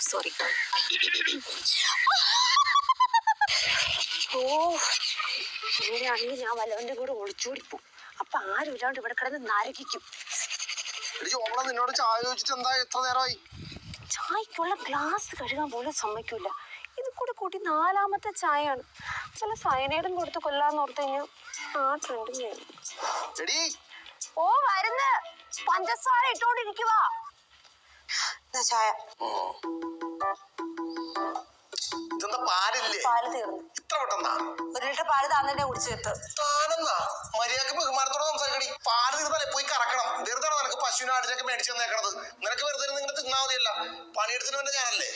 Sorry. അങ്ങനെയാണെങ്കിൽ ഞാൻ വല്ലവന്റെ കൂടെ ഒളിച്ചോടിപ്പോ. അപ്പൊ ആരും ഇല്ലാണ്ട് ഇവിടെ കിടന്ന് നരകിക്കും. നിന്നോട് ചായ ചോദിച്ചിട്ട് എന്താ എത്ര നേരമായി? ചായക്കുള്ള ഗ്ലാസ് കഴുകാൻ പോലും സമ്മതിക്കൂല. ഇത് കൂടെ കൂട്ടി 4ാമത്തെ ചായയാണ്. ചില സയനൈഡും കൊടുത്ത് കൊല്ലാന്ന് ഓർത്ത് കഴിഞ്ഞാൽ ആ ട്രെൻഡും ചെയ്യും. ഓ വരുന്ന പഞ്ചസാര ഇട്ടോണ്ടിരിക്കുവാ ചായ. പാല് തീർന്നു. 1 ലിറ്റർ പാല് തന്നെ കുടിച്ചു തീർത്ത്. മര്യാദക്ക് ബഹുമാനത്തോടെ സംസാരിക്കണി. പാല് തീർന്നാലേ പോയി കറക്കണം. വെറുതെ നിനക്ക് പശുവിനെ ആടിനൊക്കെ മേടിച്ചു തന്നേക്കണത്. നിനക്ക് വെറുതെ ഇങ്ങനെ തിന്നാ മതിയല്ല. പണിയെടുത്തിന് തന്നെ ഞാനല്ലേ.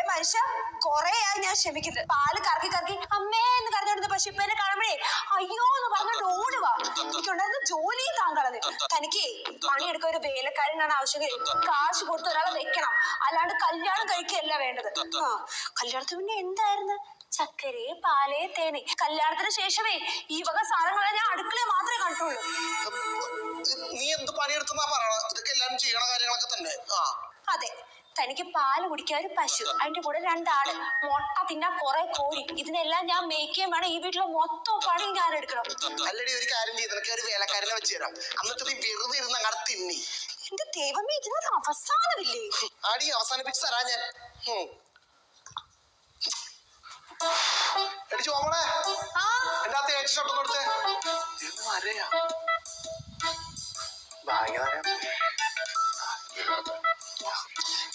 മനുഷ്യ കൊറേയായി ഞാൻ ക്ഷമിക്കുന്നത്. പാല് കറക്കി കറക്കി അമ്മേ എന്ന് കരഞ്ഞോടുന്ന പശുപ്പേനെ കാണുമ്പോഴേ അയ്യോ എന്ന് പറഞ്ഞിട്ട് ഓടുവാ. എനിക്കുണ്ടായിരുന്ന ജോലിയും താങ്കളത്. തനിക്ക് പണിയെടുക്കാൻ ഒരു വേലക്കാരനാണ് ആവശ്യമെങ്കിൽ കാശ് കൊടുത്ത് ഒരാളെ വെക്കണം. അല്ലാണ്ട് കല്യാണം കഴിക്കുകയല്ല വേണ്ടത്. കല്യാണത്തിന് പിന്നെ എന്തായിരുന്നു? ചക്കരേ പാലേ തേനെ. കല്യാണത്തിന് ശേഷമേ ഈ വക സാധനങ്ങളെ ഞാൻ അടുക്കളയെ മാത്രമേ കണ്ടുള്ളൂ. നീ എന്ത് പണിയെടുത്താ പറയണ? ഇതൊക്കെ എല്ലാരും ചെയ്യണ കാര്യങ്ങളൊക്കെ തന്നെ. അതെ, തനിക്ക് പാല് കുടിക്കാൻ ഒരു പശു, അതിന്റെ കൂടെ 2 ആട്, മുട്ട തിന്നാൻ കുറെ കോഴി, ഇതിനെല്ലാം ഞാൻ മേക്കുകയും വേണം. ഈ വീട്ടിലെ മൊത്തം പണി ഞാൻ എടുക്കണം. അല്ലടി ഒരു കാര്യം ചെയ്ത് നിനക്ക് ഒരു വേലക്കാരനെ വെച്ച് തരാം. എന്നിട്ട് നീ വെറുതെ ഇരുന്ന് അങ്ങനെ തിന്നി. എന്റെ ദൈവമേ, ഇതിനൊരു അവസാനമില്ലേ? ആടി അവസാനിപ്പിച്ച് തരാ ഞാൻ. എടി ചോമളെ, എന്റെ ആ തേച്ച് ഷർട്ട് കൊടുത്തേ.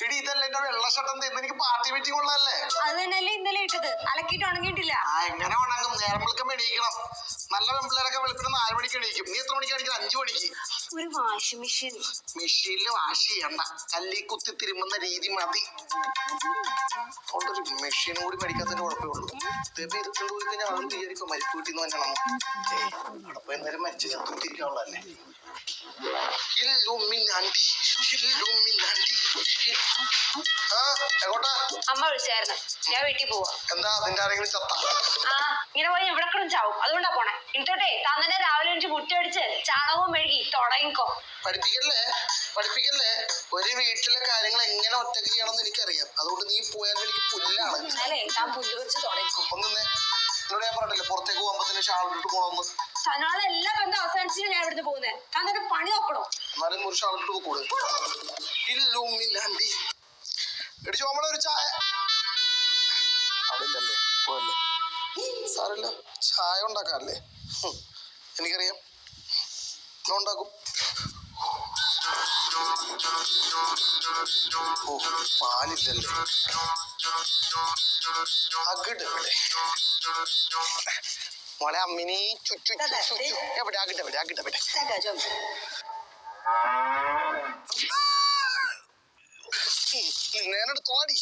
എടി ഇതല്ലേ എന്റെ വെള്ള ഷർട്ട്? എന്താ എനിക്ക് പാർട്ടി മീറ്റിംഗ് ഉള്ളതല്ലേ? അത് തന്നെയല്ലേ ഇന്നലെ ഇട്ടത്. അലക്കിട്ട് ഉണങ്ങിയിട്ടില്ല. എങ്ങനെ ഉണങ്ങും? നേരം വിളിക്കുമ്പോ എണീക്കണം. നല്ല പെമ്പിള്ളേരൊക്കെ വെളുപ്പിന് 4 മണിക്ക് എണീക്കും. നീ എത്ര മണിക്ക് എണീക്കുന്നത്? 5 മണിക്ക്. ഒരു വാഷിംഗ് മെഷീൻ. മെഷീനിൽ വാഷ് ചെയ്യണ്ട, കല്ലി കുത്തി തിരുമുന്ന രീതി മതി. ഒരു മെഷീനും കൂടി മേടിക്കാത്തതിന്റെ കുഴപ്പമേ ഉള്ളൂ. ഇതേപ്പോ ഇരുട്ടുണ്ട് പോയി കഴിഞ്ഞാൽ ആളും വിചാരിക്കും മരിപ്പ് വീട്ടിൽ നിന്ന് തന്നെയാണോ. അപ്പൊ എന്തായാലും മരിച്ച ചത്തുത്തിരിക്കാനുള്ളതല്ലേ. അമ്മ വിളിച്ചായിരുന്നു. ഞാൻ വീട്ടിൽ പോവാ. എന്താ അതിന്റെ ആരെങ്കിലും ചത്ത? ഇങ്ങനെ പോയി ഇവിടെ കിടന്ന് ചാവും. അതുകൊണ്ടാ പോണേ. എന്നിട്ടേ തന്നെ രാവിലെ എനിക്ക് മുറ്റടിച്ച് ചാണകവും മെഴുകി തുടങ്ങിക്കോ. പഠിപ്പിക്കല്ലേ. ഒരു വീട്ടിലെ കാര്യങ്ങൾ എങ്ങനെ ഒറ്റയ്ക്ക് ചെയ്യണമെന്ന് എനിക്കറിയാം. അതുകൊണ്ട് നീ പോയാൽ എനിക്ക് പുല്ലാണ്. അല്ലേ താൻ പുല്ല് വെച്ച് തുടങ്ങിക്കോ. ഒന്നേ എന്നോട് ഞാൻ പറഞ്ഞില്ലേ പുറത്തേക്ക് പോകുമ്പോ ഷാൾ ഇട്ടിട്ട് പോകണമെന്ന്. തന്നോളം എല്ലാ ബന്ധം അവസാനിച്ചിട്ട് ഞാൻ ഇവിടുന്ന് പോകുന്നത്. താൻ തന്നെ പണി നോക്കണോ? എന്നാലും ഒരു ഷാൾ ഇട്ടിട്ട് പോകൂടെ? എടി ചോമളെ ഒരു ചായ. അവിടെ പോയല്ലേ സാരല്ല, ചായ ഉണ്ടാക്കാറില്ലേ? എനിക്കറിയാം, ഞാൻ ഉണ്ടാക്കും. പാലില്ലല്ലേ? അകിടെവിടെ മോളെ? അമ്മിനി ചുറ്റു എവിടെ? അകിടെവിടെ? നേരെടുത്തോടി.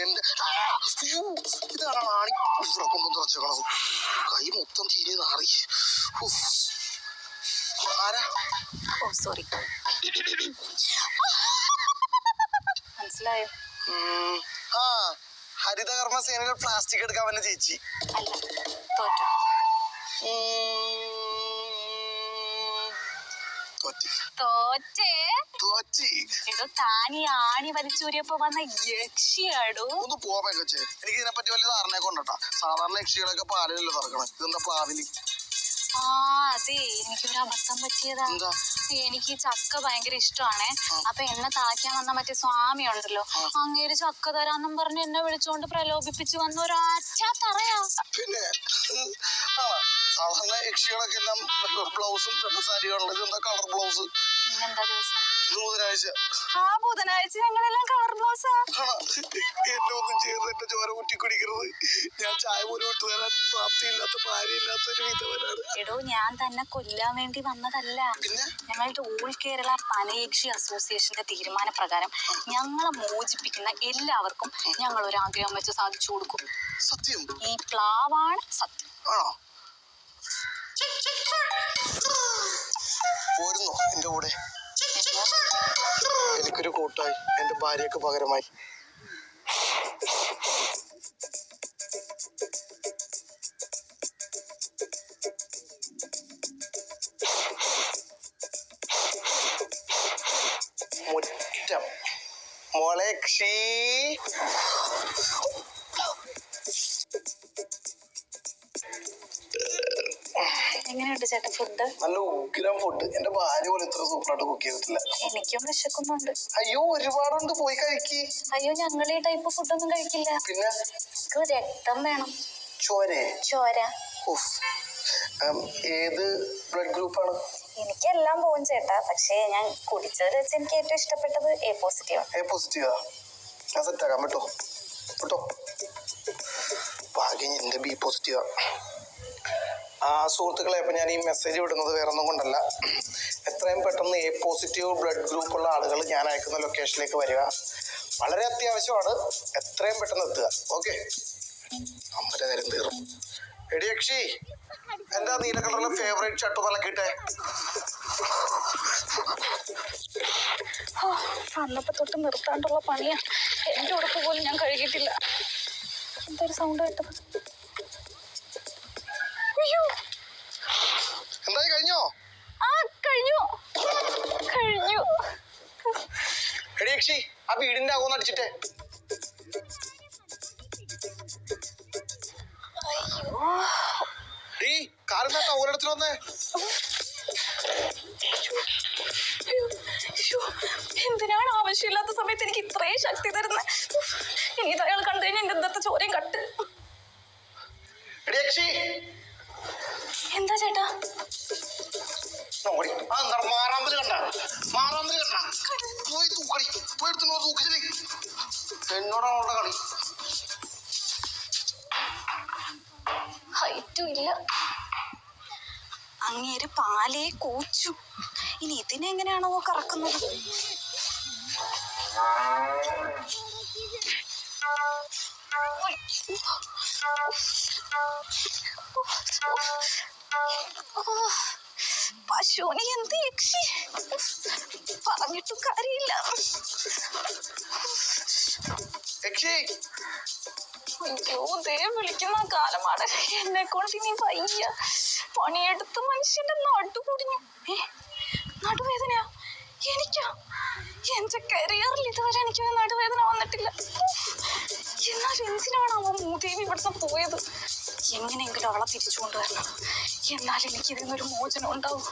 എന്റെ ഇതാണ് ആണി കൊണ്ടു തുറച്ചേക്കണത്. കൈ മൊത്തം ചീരി നാറി. ആരാ? സോറി. മനസ്സിലായോ? ഹരിതകർമ്മ സേനയിൽ പ്ലാസ്റ്റിക് എടുക്കാൻ വന്ന ചേച്ചി. താനീ ആണി വലിച്ചൂരിയപ്പോ വന്ന യക്ഷിയാടോ. ഒന്ന് പോവാൻ കൊച്ചേ, എനിക്ക് ഇതിനെപ്പറ്റി വലിയ ധാരണ കൊണ്ടോട്ടാ. സാധാരണ യക്ഷികളൊക്കെ പാലിലല്ലോ തുറക്കണം. ഇതെന്താ പ്ലാവില്? അതെ, എനിക്കൊരു അബദ്ധം പറ്റിയതാ. എനിക്ക് ചക്ക ഭയങ്കര ഇഷ്ടമാണേ. അപ്പൊ എന്നെ താക്കാൻ വന്ന മറ്റേ സ്വാമി ഉണ്ടല്ലോ, അങ്ങേര് ചക്ക തരാന്നും പറഞ്ഞ് എന്നെ വിളിച്ചോണ്ട് പ്രലോഭിപ്പിച്ചു വന്ന ഒരാച്ച തറയാ. പിന്നെ സാധാരണ യക്ഷികളൊക്കെ എല്ലാം ബ്ലൗസും സാരികളുള്ളത്. എന്താ കളർ ബ്ലൗസ്? പിന്നെന്താ ദിവസം? ബുധനാഴ്ച. ബുധനാഴ്ച ഞങ്ങളെല്ലാം കളർ ബ്ലൗസാ. എന്നെ ഒന്നും ചെയ്ത് എന്റെ ചോര കുറ്റി കുടിക്കരുത്. ഞാൻ ചായ പോലും വിട്ടു തരാൻ പ്രാപ്തിയില്ലാത്ത ഭാര്യയില്ലാത്ത ഒരു വിധവനാണ്. എടോ, ഞാൻ തന്നെ കൊല്ലാൻ വേണ്ടി വന്നതല്ല. പിന്നെ ഞങ്ങളുടെ ഓൾ കേരള പനയക്ഷി അസോസിയേഷന്റെ തീരുമാനപ്രകാരം ഞങ്ങളെ മോചിപ്പിക്കുന്ന എല്ലാവർക്കും ഞങ്ങൾ ഒരു ആഗ്രഹം വെച്ച് സാധിച്ചു കൊടുക്കും. സത്യം? ഈ പ്ലാവാണ് സത്യം. ആണോ? പോരുന്നോ എന്റെ കൂടെ? എനിക്കൊരു കൂട്ടായി, എന്റെ ഭാര്യക്ക് പകരമായി. മുറ്റം മോളെ ക്ഷീ എങ്ങനെയുണ്ട് ചേട്ടാ ഫുഡ്? നല്ല ഉഗ്രം ഫുഡ്. എന്റെ ഭാര്യ പോലും ഇത്ര സൂപ്പറായിട്ട് കുക്ക് ചെയ്തിട്ടില്ല. എനിക്കും വിശക്കുന്നുണ്ട്. അയ്യോ ഒരുപാടുണ്ട്, പോയി കഴിക്ക്. അയ്യോ ഞങ്ങൾ ഈ ടൈപ്പ് ഫുഡൊന്നും കഴിക്കില്ല. പിന്നെ രക്തം വേണം. ചോര. ഏത് ബ്ലഡ് ഗ്രൂപ്പാണ്? എനിക്കെല്ലാം പോകും ചേട്ടാ, പക്ഷേ ഞാൻ കുടിച്ചത് വെച്ച് എനിക്ക് ഏറ്റവും ഇഷ്ടപ്പെട്ടത് എ പോസിറ്റീവ്. എ പോസിറ്റീവാ? ഞാൻ സെറ്റാക്കാം. കേട്ടോ ഭാഗ്യം എന്റെ ബി പോസിറ്റീവാ. സുഹൃത്തുക്കളെ, അപ്പൊ ഞാൻ ഈ മെസ്സേജ് വിടുന്നത് വേറെ ഒന്നും കൊണ്ടല്ല. എത്രയും പെട്ടെന്ന് എ പോസിറ്റീവ് ബ്ലഡ് ഗ്രൂപ്പ് ഉള്ള ആളുകൾ ഞാൻ അയക്കുന്ന ലൊക്കേഷനിലേക്ക് വരിക. വളരെ അത്യാവശ്യമാണ്. എത്രയും പെട്ടെന്ന് എത്തുക. ഓക്കെ, അമ്മയുടെ കാര്യം തീർന്നു. എടി യക്ഷി, എന്താ നീല കളറുള്ള ഫേവറേറ്റ് ഷർട്ട് നല്ലക്കിട്ടെ? അന്നപ്പോ തൊട്ട് നിർത്താണ്ടുള്ള പണിയാ. എന്റെ ഉടുപ്പ് പോലും ഞാൻ കഴുകിയിട്ടില്ല. എന്തൊരു സൗണ്ട് കേട്ടത്. അയ്യോ, എന്തായി കഴിഞ്ഞോ? കഴിഞ്ഞു. എടി യക്ഷി, ആ വീടിന്റെ ആകോന്ന് അടിച്ചിട്ടേ. ഈ കാലെന്താ ടൗലെടുത്തിട്ട് വന്നേ? എന്തിനാണ് ആവശ്യമില്ലാത്ത സമയത്ത് എനിക്ക് ഇത്രയും ശക്തി തരുന്നത്? ഇനി ഇത് അയാൾ കണ്ടു കഴിഞ്ഞാൽ എന്റെ ഇന്നത്തെ ചോരയും കട്ട്. എന്താ ചേട്ടാ? മാറാമ്പല് കണ്ട പോയി തൂക്കടി, പോയി തൂക്കിച്ചില്ലേ. എന്നോടാണുള്ള കളി. ഹൈറ്റും ഇല്ല. അങ്ങേര് പാലേ കൂച്ചു. ഇനി ഇതിനെങ്ങനെയാണോ കറക്കുന്നത്? പശുവിനെ എന്ത് യക്ഷി, പറഞ്ഞിട്ടും കാര്യമില്ല. അയ്യോ, ദേ വിളിക്കുന്ന കാലമാണ്. എന്നെ കൊണ്ട് ഇനി വയ്യ. പണിയെടുത്ത് മനുഷ്യന്റെ നടുകുടിഞ്ഞു. നടുവേദനയാ എനിക്കാ? എന്റെ കരിയറിൽ ഇതുവരെ എനിക്ക് നടുവേദന വന്നിട്ടില്ല. എന്നാൽ എന്തിനാണ് അവൻ മൂദേവി ഇവിടുന്ന് പോയത്? എങ്ങനെയെങ്കിലും അവളെ തിരിച്ചു കൊണ്ടുവരണം. എന്നാൽ എനിക്ക് ഇതിനൊരു മോചനം ഉണ്ടാവും.